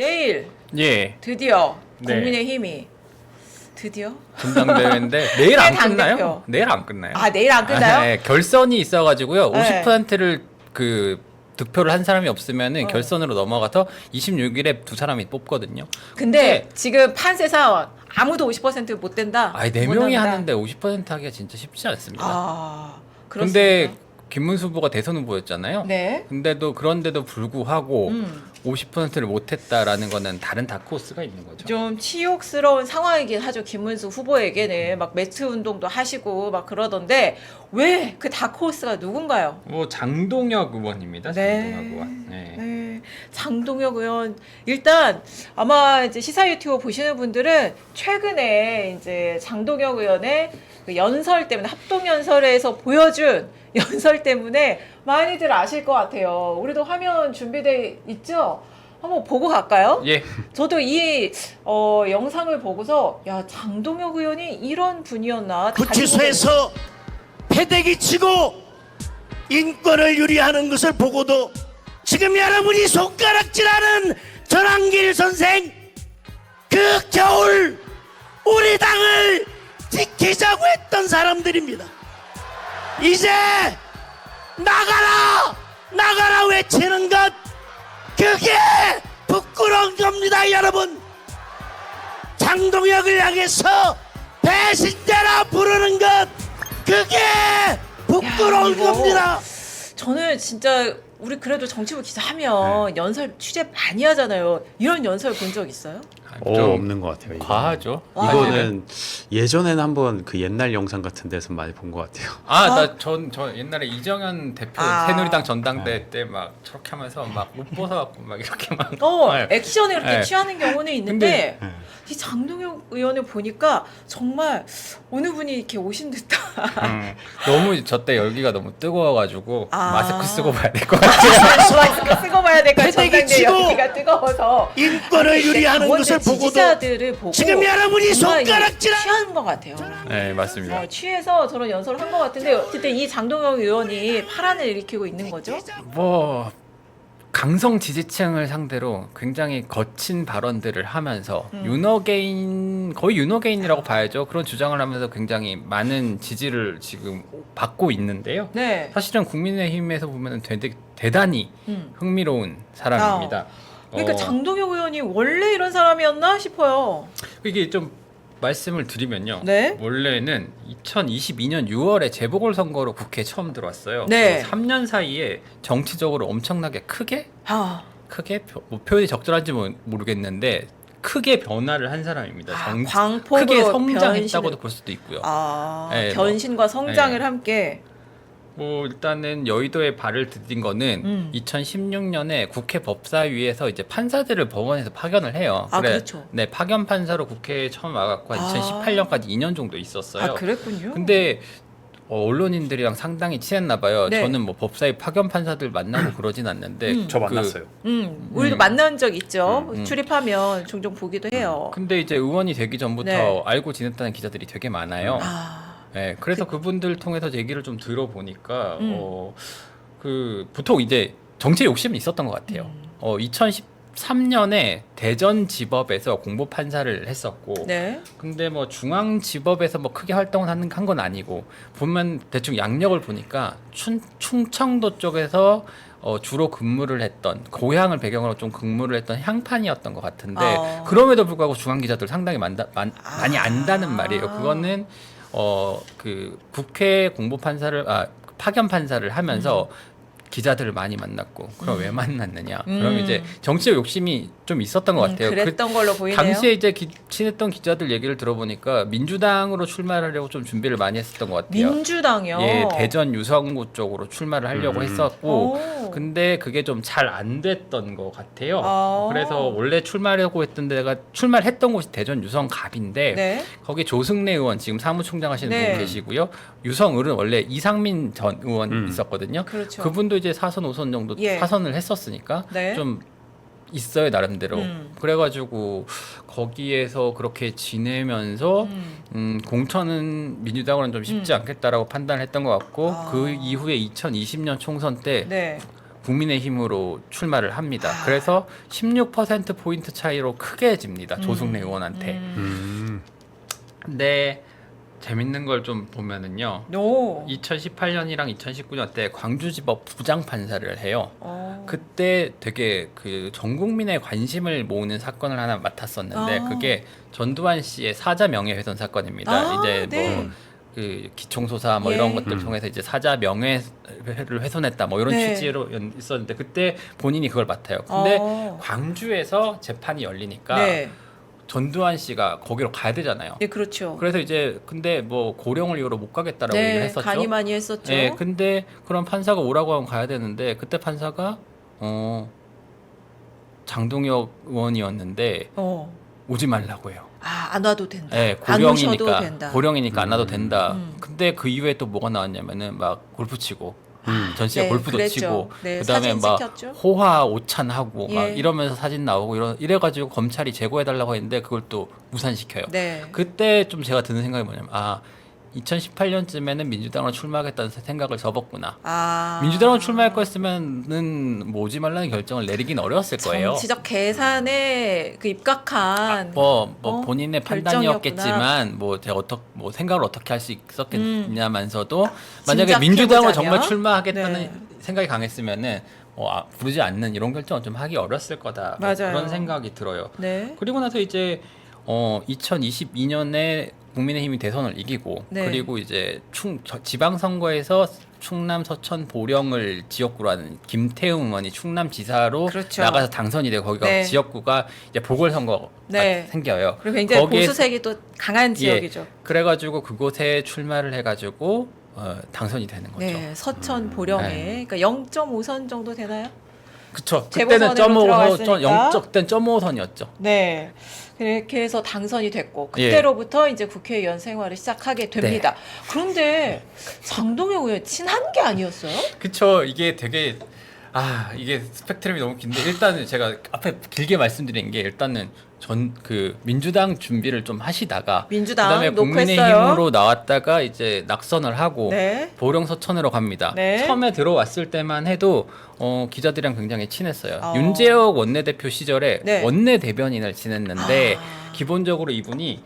내일 예. 드디어 네. 국민의힘이 드디어 전당대회인데 내일 안 당대표. 끝나요? 내일 안 끝나요? 아 내일 안 끝나요? 네, 결선이 있어가지고요. 네. 50%를 그 득표를 한 사람이 없으면은 어. 결선으로 넘어가서 26일에 두 사람이 뽑거든요. 근데 지금 판세상 아무도 50%못 된다. 아니 네 못 명이 합니다. 하는데 50% 하기가 진짜 쉽지 않습니다. 아 근데 그렇습니까? 김문수 후보가 대선 후보였잖아요. 네. 근데도 그런데도 불구하고 50%를 못했다라는 거는 다른 다크호스가 있는 거죠. 좀 치욕스러운 상황이긴 하죠. 김문수 후보에게는 막 매트 운동도 하시고 막 그러던데 왜 그 다크호스가 누군가요? 뭐 장동혁 의원입니다. 네. 장동혁 의원. 네. 네, 장동혁 의원 일단 아마 이제 시사 유튜브 보시는 분들은 최근에 이제 장동혁 의원의 그 연설 때문에 합동 연설에서 보여준 연설 때문에 많이들 아실 것 같아요. 우리도 화면 준비돼 있죠? 한번 보고 갈까요? 예. 저도 이 영상을 보고서 야 장동혁 의원이 이런 분이었나. 구치소에서 패대기 치고 인권을 유리하는 것을 보고도 지금 여러분이 손가락질하는 전한길 선생, 그 겨울 우리 당을 지키자고 했던 사람들입니다. 이제 나가라 나가라 외치는 것, 그게 부끄러운 겁니다. 여러분, 장동혁을 향해서 배신자라 부르는 것, 그게 부끄러운 이거 겁니다. 저는 진짜 우리 그래도 정치부 기자 하면 연설 취재 많이 하잖아요. 이런 연설 본 적 있어요? 좀 없는 것 같아요. 이거. 과하죠. 이거는 예전에는 한번 그 옛날 영상 같은 데서 많이 본 것 같아요. 저 옛날에 이정현 대표 아. 새누리당 전당대회 때 막 저렇게 하면서 막 옷 벗어갖고 막 이렇게 막 네. 액션에 그렇게 네. 취하는 경우는 있는데 근데- 이 장동혁 의원을 보니까 정말 어느 분이 이렇게 오신 듯한 너무 저 때 열기가 너무 뜨거워가지고 아. 마스크 쓰고 봐야 될 것 같아요. 마스크 쓰고 봐야 될 거예요. 패대기 전당대 치고 열기가 뜨거워서 인권을 유리하는 것을 보고도 지지자들을 보고 지금 여러분이 정말 손가락질 취한 것 같아요. 네 맞습니다. 취해서 저런 연설을 한 것 같은데 어쨌든 이 장동혁 의원이 파란을 일으키고 있는 거죠? 뭐 강성 지지층을 상대로 굉장히 거친 발언들을 하면서 윤어게인 거의 윤어게인이라고 봐야죠. 그런 주장을 하면서 굉장히 많은 지지를 지금 받고 있는데요. 네. 사실은 국민의힘에서 보면 대단히 음. 흥미로운 사람입니다. 그러니까 장동혁 의원이 원래 이런 사람이었나 싶어요. 이게 좀 말씀을 드리면요. 네. 원래는 2022년 6월에 재보궐선거로 국회에 처음 들어왔어요. 네. 3년 사이에 정치적으로 엄청나게 크게 아, 뭐 표현이 적절한지 모르겠는데 크게 변화를 한 사람입니다. 광폭으로 크게 성장했다고도 변신을- 볼 수도 있고요. 아, 뭐, 변신과 성장을 네. 함께. 뭐 일단은 여의도에 발을 디딘 거는 2016년에 국회 법사위에서 이제 판사들을 법원에서 파견을 해요. 아, 그렇죠. 네, 파견 판사로 국회에 처음 와갖고 아. 2018년까지 2년 정도 있었어요. 아, 그랬군요. 근데 언론인들이랑 상당히 친했나 봐요. 네. 저는 뭐 법사위 파견 판사들 만나고 그러진 않는데 저 만났어요. 우리도 만난 적 있죠. 음. 출입하면 종종 보기도 해요. 근데 이제 의원이 되기 전부터 네. 알고 지냈다는 기자들이 되게 많아요. 아, 네, 그래서 그분들 통해서 얘기를 좀 들어보니까 그 보통 이제 정치 욕심이 있었던 것 같아요. 2013년에 대전지법에서 공보 판사를 했었고, 네. 근데 뭐 중앙지법에서 뭐 크게 활동을 한 건 아니고 보면 대충 양력을 보니까 충청도 쪽에서 주로 근무를 했던 고향을 배경으로 좀 근무를 했던 향판이었던 것 같은데 그럼에도 불구하고 중앙 기자들 상당히 많이 안다는 말이에요. 그거는 그 국회 공보 판사를 파견 판사를 하면서 기자들을 많이 만났고 그럼 왜 만났느냐? 그럼 이제 정치적 욕심이 좀 있었던 것 같아요. 그랬던 걸로 보이네요. 당시에 이제 친했던 기자들 얘기를 들어보니까 민주당으로 출마하려고 좀 준비를 많이 했었던 것 같아요. 민주당이요. 예, 대전 유성구 쪽으로 출마를 하려고 했었고, 오. 근데 그게 좀 잘 안 됐던 것 같아요. 아. 그래서 원래 출마하려고 했던 데가 출마를 했던 곳이 대전 유성갑인데 네. 거기 조승래 의원 지금 사무총장 하시는 네. 분 계시고요. 유성을은 원래 이상민 전 의원 있었거든요. 그렇죠. 그분도 이제 4선 5선 정도 예. 사선을 했었으니까 네. 좀 있어요 나름대로. 음. 그래가지고 거기에서 그렇게 지내면서 공천은 민주당으로는 좀 쉽지 않겠다라고 판단을 했던 것 같고 아. 그 이후에 2020년 총선 때 네. 국민의힘으로 출마를 합니다. 그래서 16% 포인트 차이로 크게 집니다. 조승래 의원한테. 근데 재밌는 걸 좀 보면은요. 오. 2018년이랑 2019년 때 광주지법 부장 판사를 해요. 어. 그때 되게 그 전 국민의 관심을 모으는 사건을 하나 맡았었는데 아. 그게 전두환 씨의 사자 명예훼손 사건입니다. 아, 이제 네. 뭐 그 기총소사 뭐 예. 이런 것들 통해서 이제 사자 명예를 훼손했다 뭐 이런 네. 취지로 있었는데 그때 본인이 그걸 맡아요. 근데 어. 광주에서 재판이 열리니까 네. 전두환 씨가 거기로 가야 되잖아요. 네, 그렇죠. 그래서 이제 근데 뭐 고령을 이유로 못 가겠다라고 얘기를 네, 했었죠. 간이 많이 했었죠. 네, 근데 그런 판사가 오라고 하면 가야 되는데 그때 판사가 장동혁 의원이었는데 어. 오지 말라고 해요. 아, 안 와도 된다. 네, 안 오셔도 된다. 고령이니까 안 와도 된다. 음. 근데 그 이후에 또 뭐가 나왔냐면은 막 골프 치고 전시회 네, 골프도 그랬죠. 치고 네, 그다음에 사진 막 찍혔죠. 호화 오찬하고 막 예. 이러면서 사진 나오고 이래가지고 검찰이 제거해 달라고 했는데 그걸 또 무산시켜요. 네. 그때 좀 제가 드는 생각이 뭐냐면 2018년쯤에는 민주당으로 출마하겠다는 생각을 접었구나. 아. 민주당으로 출마할 거였으면은 뭐 오지 말라는 결정을 내리긴 어려웠을 거예요. 정치적 계산에 그 입각한 뭐 어? 본인의 결정이었구나. 판단이었겠지만 뭐 제가 뭐 생각을 어떻게 할 수 있었겠냐면서도 만약에 짐작해보자면? 민주당으로 정말 출마하겠다는 네. 생각이 강했으면은 부르지 않는 이런 결정을 좀 하기 어렸을 거다. 뭐 맞아요. 그런 생각이 들어요. 네. 그리고 나서 이제 2022년에 국민의힘이 대선을 이기고 네. 그리고 이제 지방선거에서 충남 서천 보령을 지역구로 하는 김태웅 의원이 충남지사로 그렇죠. 나가서 당선이 되고 거기가 네. 지역구가 이제 보궐선거가 네. 생겨요. 그리고 굉장히 거기에- 보수색이 또 강한 지역이죠. 그래가지고 그곳에 출마를 해가지고 당선이 되는 거죠. 네, 서천 보령에 네. 그러니까 0.5선 정도 되나요? 그쵸. 재보선으로 그때는 들어갔으니까. 0.5선이었죠. 네. 그렇게 해서 당선이 됐고 예. 그때로부터 이제 국회의원 생활을 시작하게 됩니다. 그런데 장동혁 의원 친한 게 아니었어요? 그쵸. 이게 되게 이게 스펙트럼이 너무 긴데 일단은 제가 앞에 길게 말씀드린 게 일단은 그 민주당 준비를 좀 하시다가 민주당 그다음에 녹화했어요. 국민의힘으로 나왔다가 이제 낙선을 하고 네. 보령 서천으로 갑니다. 네. 처음에 들어왔을 때만 해도 기자들이랑 굉장히 친했어요. 어. 윤재혁 원내대표 시절에 네. 원내 대변인을 지냈는데 아. 기본적으로 이분이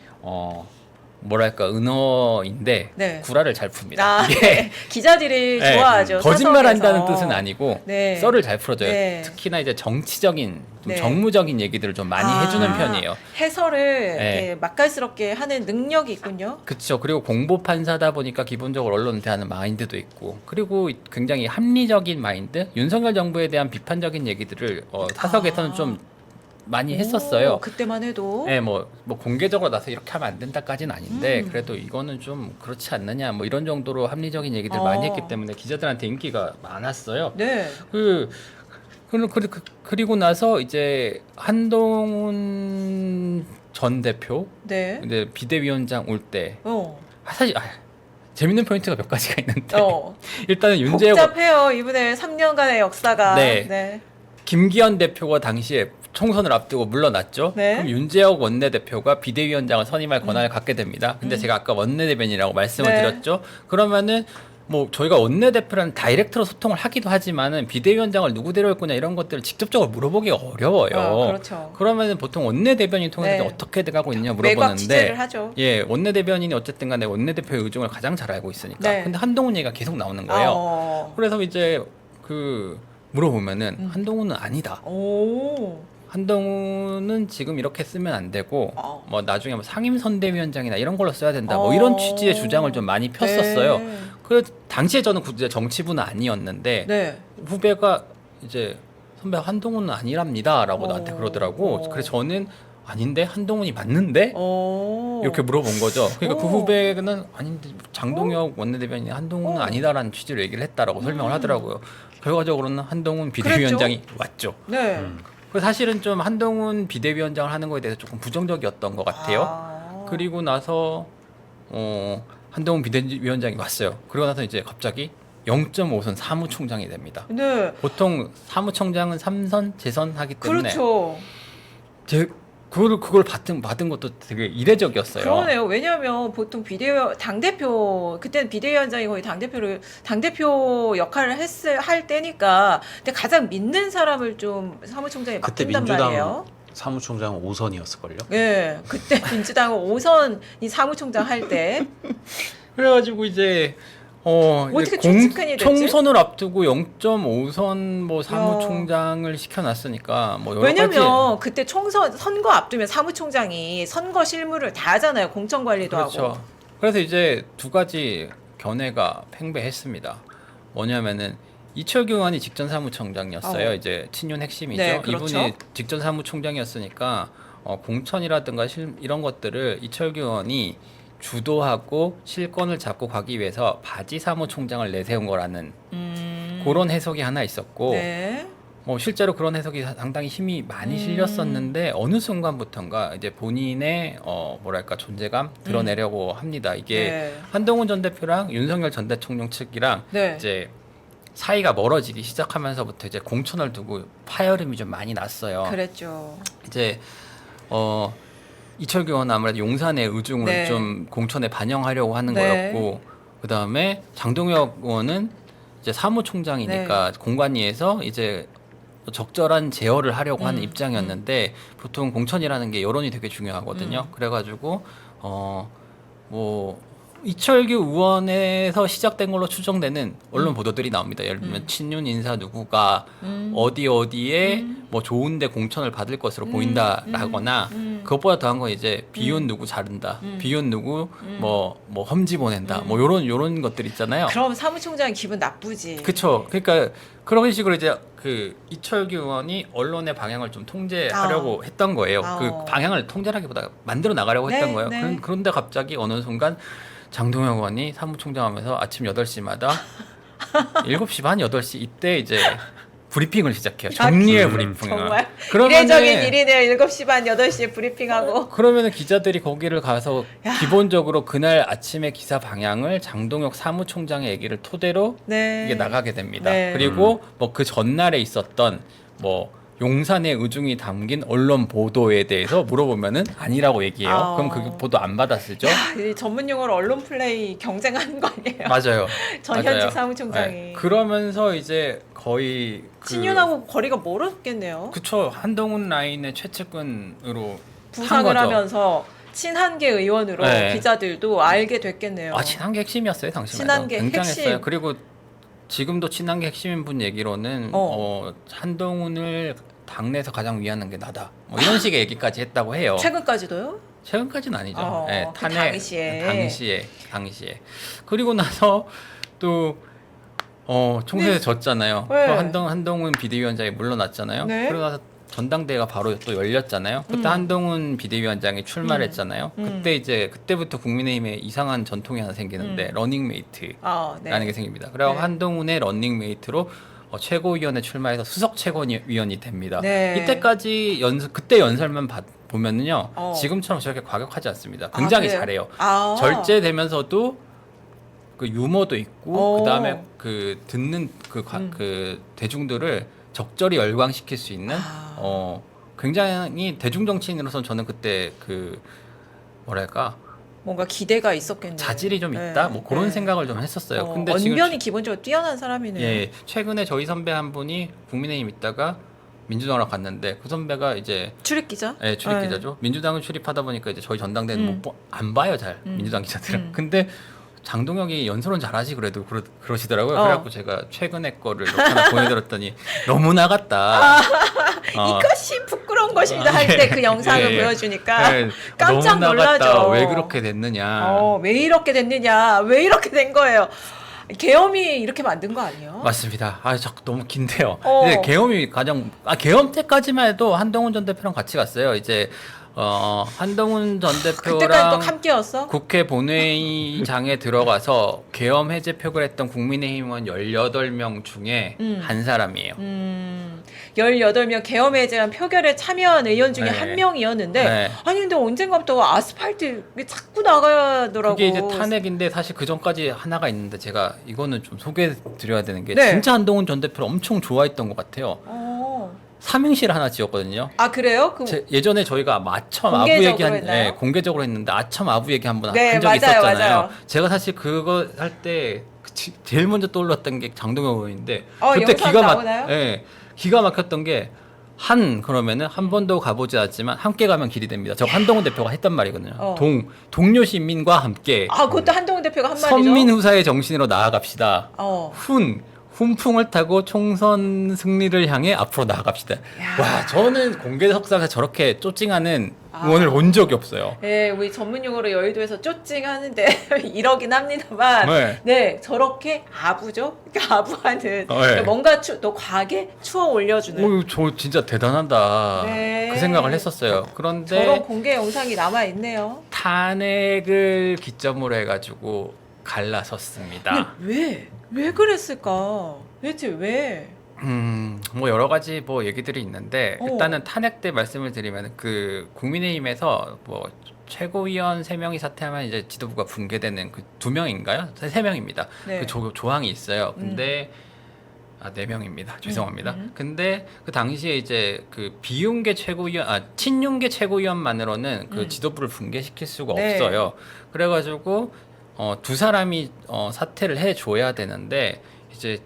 뭐랄까 은어인데 네. 구라를 잘 풉니다. 아, 이게 네. 기자들이 네, 좋아하죠. 거짓말한다는 사석에서. 뜻은 아니고 네. 썰을 잘 풀어줘요. 네. 특히나 이제 정치적인 좀 네. 정무적인 얘기들을 좀 많이 해주는 편이에요. 해설을 네. 이렇게 맛깔스럽게 하는 능력이 있군요. 그렇죠. 그리고 공보 판사다 보니까 기본적으로 언론을 대하는 마인드도 있고, 그리고 굉장히 합리적인 마인드, 윤석열 정부에 대한 비판적인 얘기들을 사석에서는 좀 많이 했었어요. 오, 그때만 해도. 네, 뭐 공개적으로 나서 이렇게 하면 안 된다까지는 아닌데 음. 그래도 이거는 좀 그렇지 않느냐 뭐 이런 정도로 합리적인 얘기들 어. 많이 했기 때문에 기자들한테 인기가 많았어요. 네. 그리고 나서 이제 한동훈 전 대표 네. 이제 비대위원장 올 때 어. 사실 재밌는 포인트가 몇 가지가 있는데 어. 일단은 윤재혁 복잡해요. 이분의 3년간의 역사가. 네. 네. 김기현 대표가 당시에 총선을 앞두고 물러났죠. 네. 그럼 윤재혁 원내대표가 비대위원장을 선임할 권한을 갖게 됩니다. 근데 제가 아까 원내대변이라고 말씀을 네. 드렸죠. 그러면은 뭐 저희가 원내대표랑 다이렉트로 소통을 하기도 하지만은 비대위원장을 누구 데려올 거냐 이런 것들을 직접적으로 물어보기가 어려워요. 그렇죠. 그러면은 보통 원내대변인 통해서 네. 어떻게 돼가고 있냐 매각 물어보는데 취재를 하죠. 예, 원내대변인이 어쨌든 간에 원내대표의 의중을 가장 잘 알고 있으니까. 네. 근데 한동훈 얘기가 계속 나오는 거예요. 어. 그래서 이제 물어보면은 한동훈은 아니다. 오. 한동훈은 지금 이렇게 쓰면 안 되고 어. 뭐 나중에 뭐 상임선대위원장이나 이런 걸로 써야 된다. 뭐 어. 이런 취지의 주장을 좀 많이 폈었어요. 네. 그 당시에 저는 굳이 정치부는 아니었는데 네. 후배가 이제 선배 한동훈은 아니랍니다라고 나한테 어. 그러더라고. 어. 그래서 저는 아닌데 한동훈이 맞는데 오. 이렇게 물어본 거죠. 그러니까 그 오. 후배는 아닌데 장동혁 원내대변인이 한동훈은 아니다라는 취지로 얘기를 했다라고 설명을 하더라고요. 결과적으로는 한동훈 비대위원장이 왔죠. 네. 그 사실은 좀 한동훈 비대위원장을 하는 거에 대해서 조금 부정적이었던 것 같아요. 아. 그리고 나서 한동훈 비대위원장이 왔어요. 그러고 나서 이제 갑자기 0.5선 사무총장이 됩니다. 네. 보통 사무총장은 3선 재선하기 때문에 그렇죠. 그걸 받은 것도 되게 이례적이었어요. 그러네요. 왜냐하면 보통 당대표 그때는 비대위원장이 거의 당대표 역할을 할 때니까 근데 가장 믿는 사람을 좀 사무총장에 그때 맡긴단 민주당 말이에요. 사무총장은 5선이었을걸요? 예, 그때 민주당은 5선이 사무총장 할 때 그래가지고 이제 어떻게 최측근이 됐지? 총선을 앞두고 0.5선 뭐 사무총장을 시켜놨으니까 뭐 여러 가지. 왜냐면 그때 선거 앞두면 사무총장이 선거 실무를 다 하잖아요. 공천관리도 그렇죠. 하고. 그래서 이제 두 가지 견해가 팽배했습니다. 뭐냐면은 이철규 의원이 직전 사무총장이었어요. 이제 친윤 핵심이죠. 네, 그렇죠. 이분이 직전 사무총장이었으니까 공천이라든가 이런 것들을 이철규 의원이 주도하고 실권을 잡고 가기 위해서 바지 사무총장을 내세운 거라는 그런 해석이 하나 있었고 네. 뭐 실제로 그런 해석이 상당히 힘이 많이 실렸었는데 어느 순간부터인가 이제 본인의 뭐랄까 존재감 드러내려고 합니다. 이게 네. 한동훈 전 대표랑 윤석열 전 대통령 측이랑 네. 이제 사이가 멀어지기 시작하면서부터 이제 공천을 두고 파열음이 좀 많이 났어요. 그랬죠. 이제 이철규 의원은 아무래도 용산의 의중을 네. 좀 공천에 반영하려고 하는 네. 거였고 그 다음에 장동혁 의원은 이제 사무총장이니까 네. 공관위에서 이제 적절한 제어를 하려고 하는 입장이었는데 보통 공천이라는 게 여론이 되게 중요하거든요. 그래가지고 뭐 이철규 의원에서 시작된 걸로 추정되는 언론 보도들이 나옵니다. 예를 들면 친윤 인사 누구가 어디에 뭐 좋은데 공천을 받을 것으로 보인다라거나 그것보다 더한 건 이제 비윤 누구 자른다, 비윤 누구 뭐 험지 보낸다, 뭐 요런 것들 있잖아요. 그럼 사무총장이 기분 나쁘지. 그렇죠. 그러니까 그런 식으로 이제 그 이철규 의원이 언론의 방향을 좀 통제하려고 했던 거예요. 그 방향을 통제하기보다 만들어 나가려고 네, 했던 거예요. 네. 그런데 갑자기 어느 순간 장동혁 의원이 사무총장 하면서 아침 8시마다 7시 반 8시 이때 이제 브리핑을 시작해요. 정리의 브리핑을. 정말 그러면은- 이례적인 일이네요. 7시 반 8시에 브리핑하고. 그러면은 기자들이 거기를 가서 기본적으로 그날 아침에 기사 방향을 장동혁 사무총장의 얘기를 토대로 네. 이게 나가게 됩니다. 네. 그리고 뭐 그 전날에 있었던 뭐 용산의 의중이 담긴 언론 보도에 대해서 물어보면은 아니라고 얘기해요. 그럼 그 보도 안 받았을죠? 이 전문 용어로 언론 플레이 경쟁하는 거 아니에요? 맞아요. 전현직 맞아요. 사무총장이. 네. 그러면서 이제 거의 친윤하고 거리가 멀었겠네요. 그쵸. 한동훈 라인의 최측근으로 한 부상을 거죠. 하면서 친한계 의원으로 네. 기자들도 알게 됐겠네요. 친한계 핵심이었어요 당시만. 친한계 굉장했어요. 핵심. 그리고 지금도 친한계 핵심인 분 얘기로는 한동훈을 당내에서 가장 위하는 게 나다. 뭐 이런 식의 얘기까지 했다고 해요. 최근까지도요? 최근까지는 아니죠. 그 탄핵 당시에. 그리고 나서 또 총선에 졌잖아요. 네. 한동훈 비대위원장이 물러났잖아요. 네. 그러고 나서 전당대회가 바로 또 열렸잖아요. 그때 한동훈 비대위원장이 출마를 했잖아요. 그때부터 국민의힘에 이상한 전통이 하나 생기는데 러닝메이트라는 네. 게 생깁니다. 그리고 네. 한동훈의 러닝메이트로 최고위원에 출마해서 수석 최고위원이 됩니다. 네. 이때까지 그때 연설만 보면은요 지금처럼 저렇게 과격하지 않습니다. 굉장히 그래요? 잘해요. 아. 절제되면서도 그 유머도 있고 오. 그다음에 그 듣는 그 대중들을 적절히 열광시킬 수 있는 굉장히 대중 정치인으로서 저는 그때 그 뭐랄까 뭔가 기대가 있었겠네요. 자질이 좀 네. 있다 뭐 그런 네. 생각을 좀 했었어요. 근데 언변이 기본적으로 뛰어난 사람이네요. 예, 최근에 저희 선배 한 분이 국민의힘 있다가 민주당으로 갔는데 그 선배가 이제 출입 기자? 출입 네. 기자죠. 민주당을 출입하다 보니까 이제 저희 전당대회는 안 봐요 잘 민주당 기자들은. 근데 장동혁이 연설은 잘하지 그래도 그러시더라고요. 그래갖고 제가 최근에 거를 이렇게 하나 보내드렸더니 너무 나갔다. 이것이 부끄러운 것입니다 할 때 그 영상을 보여주니까 깜짝 너무 나갔다. 놀라죠. 왜 그렇게 됐느냐. 왜 이렇게 됐느냐? 왜 이렇게 된 거예요? 계엄이 이렇게 만든 거 아니에요? 맞습니다. 너무 긴데요. 어. 이제 계엄이 계엄 때까지만 해도 한동훈 전 대표랑 같이 갔어요. 이제 한동훈 전 그때까지 대표랑 또 함께였어? 국회 본회의장에 들어가서 계엄 해제 표결 했던 국민의힘 의원 18명 중에 한 사람이에요. 18명 계엄 해제한 표결에 참여한 의원 중에 네. 한 명이었는데 네. 아니 근데 언젠가부터 아스팔트 자꾸 나가더라고. 그게 이제 탄핵인데 사실 그 전까지 하나가 있는데 제가 이거는 좀 소개해 드려야 되는 게 네. 진짜 한동훈 전 대표를 엄청 좋아했던 것 같아요. 삼행시를 하나 지었거든요. 아 그래요? 예전에 저희가 아첨 아부 공개적으로 얘기한 했나요? 공개적으로 했는데 아첨 아부 얘기 한번 네, 한 적이 맞아요, 있었잖아요. 맞아요. 제가 사실 그거 할 때 제일 먼저 떠올랐던 게 장동영 의원인데 그때 영상 나오나요? 기가 막혔던 게 그러면은 한 번도 가보지 않았지만 함께 가면 길이 됩니다. 저 한동훈 대표가 했단 말이거든요. 동료 시민과 함께 아 그것도 한동훈 대표가 한 말이죠. 선민 후사의 정신으로 나아갑시다. 어. 훈풍을 타고 총선 승리를 향해 앞으로 나아갑시다. 와, 저는 공개석상에서 저렇게 쪼찡하는 의원을 본 적이 없어요. 네, 우리 전문 용어로 여의도에서 쪼찡하는데 이러긴 합니다만, 네. 네, 저렇게 아부죠. 그러니까 아부하는 네. 뭔가 또 과하게 추어 올려주는 오, 저 진짜 대단하다. 네. 그 생각을 했었어요. 그런데 저런 공개 영상이 남아 있네요. 탄핵을 기점으로 해가지고 갈라섰습니다. 왜 그랬을까? 대체 왜? 뭐 여러 가지 뭐 얘기들이 있는데 일단은 탄핵 때 말씀을 드리면 그 국민의힘에서 뭐 최고위원 3명이 사퇴하면 이제 지도부가 붕괴되는 그 2명인가요? 3명입니다. 네. 그 조항이 있어요. 근데 4명입니다. 죄송합니다. 근데 그 당시에 이제 그 비윤계 최고위원, 친윤계 최고위원만으로는 그 지도부를 붕괴시킬 수가 네. 없어요. 그래가지고 두 사람이 사퇴를 해줘야 되는데 이제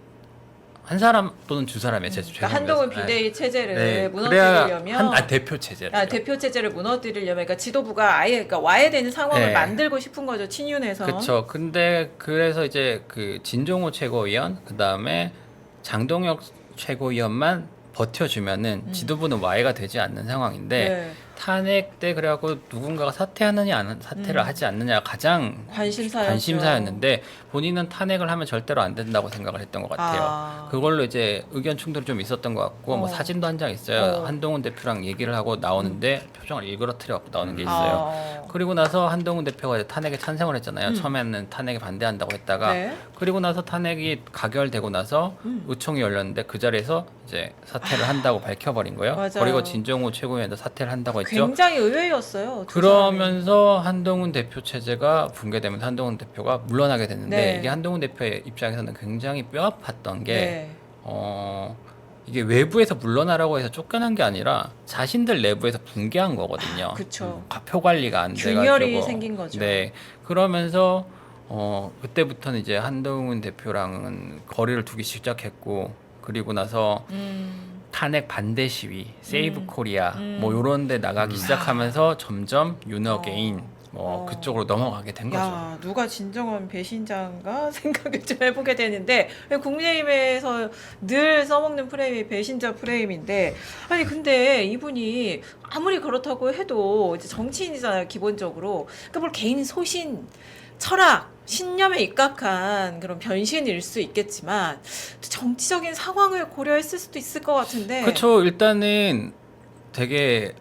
한 사람 또는 두 사람의 그러니까 한동훈 비대위 체제를 그래야 무너뜨리려면 대표 체제를 대표 체제를 무너뜨리려면 그러니까 지도부가 아예 그러니까 와야 되는 상황을 네. 만들고 싶은 거죠. 친윤에서. 그렇죠. 근데 그래서 이제 그 진종호 최고위원 그다음에 장동혁 최고위원만 버텨주면은 지도부는 와해가 되지 않는 상황인데 네. 탄핵 때 그래갖고 누군가가 사퇴하느냐 사퇴를 하지 않느냐가 가장 관심사였는데 본인은 탄핵을 하면 절대로 안 된다고 생각을 했던 것 같아요. 그걸로 이제 의견 충돌이 좀 있었던 것 같고 뭐 사진도 한 장 있어요. 한동훈 대표랑 얘기를 하고 나오는데 표정을 일그러뜨려 갖고 나오는 게 있어요. 그리고 나서 한동훈 대표가 이제 탄핵에 찬성을 했잖아요. 처음에는 탄핵에 반대한다고 했다가 네. 그리고 나서 탄핵이 가결되고 나서 의총이 열렸는데 그 자리에서 이제 사퇴를 한다고 밝혀버린 거예요. 맞아요. 그리고 진종호 최고위원도 사퇴를 한다고 했죠. 굉장히 의외였어요. 그러면서 한동훈 대표 체제가 붕괴되면서 한동훈 대표가 물러나게 됐는데 네. 이게 한동훈 대표의 입장에서는 굉장히 뼈아팠던 게 네. 이게 외부에서 물러나라고 해서 쫓겨난 게 아니라 자신들 내부에서 붕괴한 거거든요. 그쵸. 표 관리가 안 돼가지고 균열이 생긴 거죠. 네, 그러면서 그때부터는 이제 한동훈 대표랑은 거리를 두기 시작했고 그리고 나서 탄핵 반대 시위, 세이브 코리아 뭐 요런 데 나가기 시작하면서 점점 윤어게인 그쪽으로 넘어가게 된 거죠. 야, 누가 진정한 배신자인가 생각을 좀 해보게 되는데 국민의힘에서 늘 써먹는 프레임이 배신자 프레임인데 아니 근데 이분이 아무리 그렇다고 해도 이제 정치인이잖아요 기본적으로. 그러니까 뭘 개인 소신, 철학, 신념에 입각한 그런 변신일 수 있겠지만 정치적인 상황을 고려했을 수도 있을 것 같은데. 그렇죠. 일단은 되게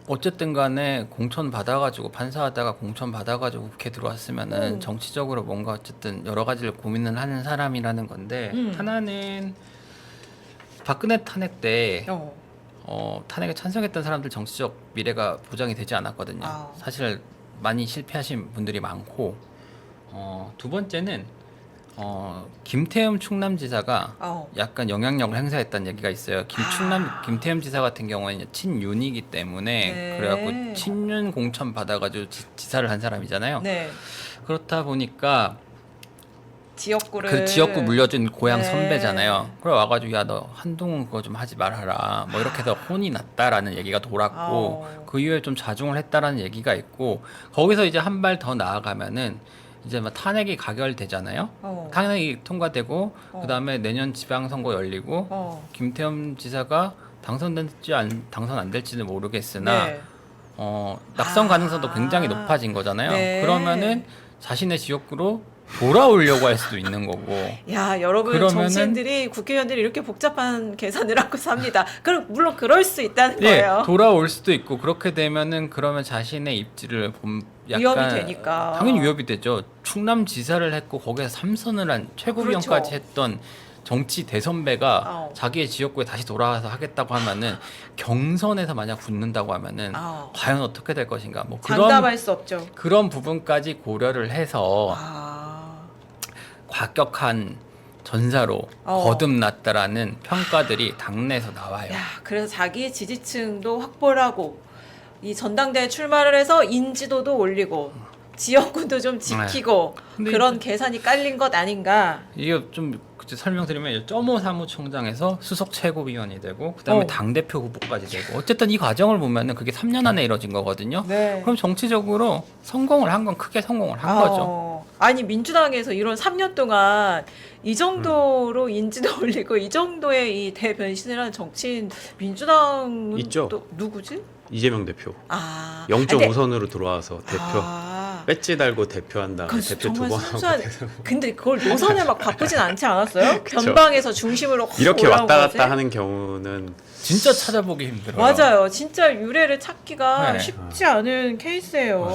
어쨌든 간에 공천 받아가지고 판사하다가 공천 받아가지고 국회 들어왔으면은 정치적으로 뭔가 어쨌든 여러 가지를 고민을 하는 사람이라는 건데 하나는 박근혜 탄핵 때 탄핵에 찬성했던 사람들 정치적 미래가 보장이 되지 않았거든요. 사실 많이 실패하신 분들이 많고 두 번째는 김태흠 충남지사가 약간 영향력을 행사했다는 얘기가 있어요. 김태흠 지사 같은 경우에는 친윤이기 때문에 네. 그래갖고 친윤 공천 받아가지고 지사를 한 사람이잖아요. 네. 그렇다 보니까 지역구를 그 지역구 물려준 고향 네. 선배잖아요. 그래 와가지고 야 너 한동훈 그거 좀 하지 말아라. 뭐 이렇게 해서 혼이 났다라는 얘기가 돌았고 그 이후에 좀 자중을 했다라는 얘기가 있고 거기서 이제 한 발 더 나아가면은 이제 막 탄핵이 가결되잖아요. 탄핵이 통과되고 그다음에 내년 지방선거 열리고 김태흠 지사가 당선 안 될지는 모르겠으나 네. 낙선 가능성도 굉장히 높아진 거잖아요. 네. 그러면은 자신의 지역구로 돌아오려고 할 수도 있는 거고. 야, 여러분 정치인들이 국회의원들이 이렇게 복잡한 계산을 하고 삽니다. 그럼 물론 그럴 수 있다는 거예요. 돌아올 수도 있고 그렇게 되면은 그러면 자신의 입지를 약간 위협이 되니까. 당연히 위협이 되죠. 충남지사를 했고 거기서 3선을 한 최고위원까지 그렇죠. 했던 정치 대선배가 자기의 지역구에 다시 돌아와서 하겠다고 하면은 경선에서 만약 붙는다고 하면은 과연 어떻게 될 것인가 뭐 장담할 수 없죠. 그런 부분까지 고려를 해서 과격한 전사로 어. 거듭났다라는 평가들이 당내에서 나와요. 야, 그래서 자기 지지층도 확보를 하고 이 전당대회 출마를 해서 인지도도 올리고 지역구도 좀 지키고 근데 그런 계산이 깔린 것 아닌가. 이게 좀 설명드리면 1.5 사무총장에서 수석 최고위원이 되고 그다음에 어. 당대표 후보까지 되고 어쨌든 이 과정을 보면은 그게 3년 안에 이뤄진 거거든요. 네. 그럼 정치적으로 성공을 한 건 크게 성공을 한 거죠. 아니 민주당에서 이런 3년 동안 이 정도로 인지도 올리고 이 정도의 이 대변신을 하는 정치인 민주당은 있죠. 또 누구지? 이재명 대표 아 0.5선으로 들어와서 대표 아, 배지 달고 대표한 다음에 그 대표 정말 2번 순수한. 하고 근데 그걸 노선을 막 바꾸진 않지 않았어요? 그쵸. 변방에서 중심으로 확 이렇게 올라온 왔다 거지? 갔다 하는 경우는 진짜 찾아보기 힘들어요. 맞아요. 진짜 유래를 찾기가 네. 쉽지 않은 케이스예요.